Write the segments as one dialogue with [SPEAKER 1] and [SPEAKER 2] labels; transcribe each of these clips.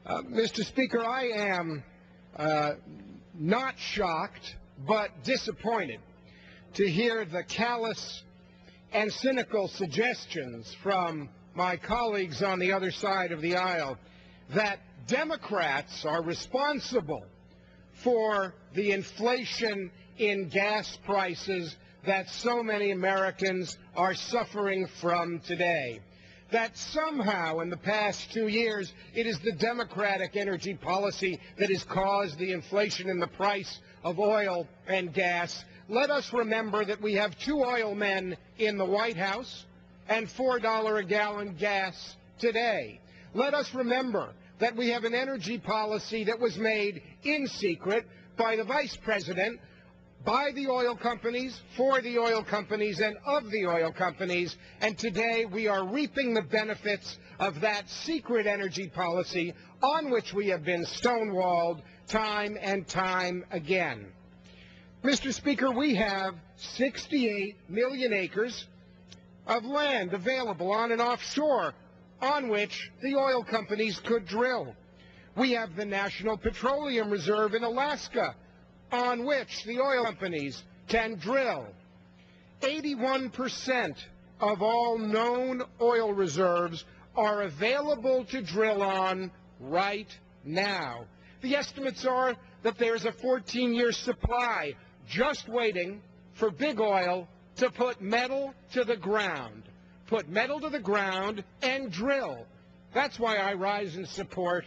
[SPEAKER 1] Mr. Speaker, I am not shocked but disappointed to hear the callous and cynical suggestions from my colleagues on the other side of the aisle that Democrats are responsible for the inflation in gas prices that so many Americans are suffering from today. That somehow in the past 2 years it is the Democratic energy policy that has caused the inflation in the price of oil and gas. Let us remember that we have 2 oil men in the White House and $4 a gallon gas today. Let us remember that we have an energy policy that was made in secret by the Vice President, by the oil companies, for the oil companies, and of the oil companies, and today we are reaping the benefits of that secret energy policy on which we have been stonewalled time and time again. Mr. Speaker, we have 68 million acres of land available on and offshore on which the oil companies could drill. We have the National Petroleum Reserve in Alaska on which the oil companies can drill. 81% of all known oil reserves are available to drill on right now. The estimates are that there's a 14-year supply just waiting for big oil to put metal to the ground. Put metal to the ground and drill. That's why I rise in support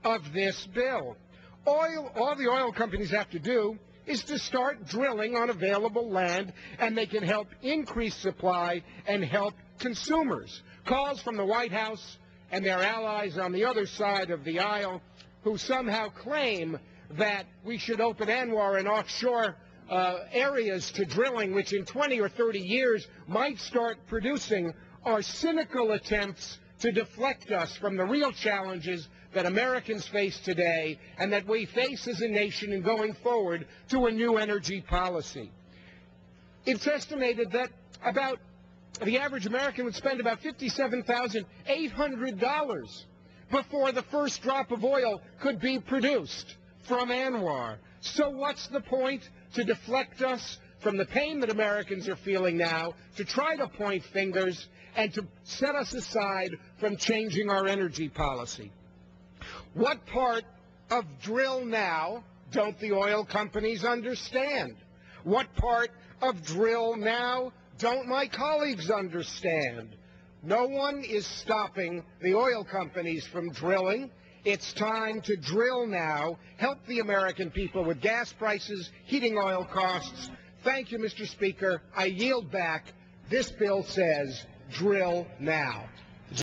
[SPEAKER 1] of this bill. All the oil companies have to do is to start drilling on available land, and they can help increase supply and help consumers. Calls from the White House and their allies on the other side of the aisle who somehow claim that we should open ANWR and offshore areas to drilling, which in 20 or 30 years might start producing, are cynical attempts to deflect us from the real challenges that Americans face today and that we face as a nation in going forward to a new energy policy. It's estimated that the average American would spend about $57,800 before the first drop of oil could be produced from ANWR. So what's the point? To deflect us from the pain that Americans are feeling now, to try to point fingers, and to set us aside from changing our energy policy. What part of drill now don't the oil companies understand? What part of drill now don't my colleagues understand? No one is stopping the oil companies from drilling. It's time to drill now, help the American people with gas prices, heating oil costs. Thank you, Mr. Speaker. I yield back. This bill says drill now.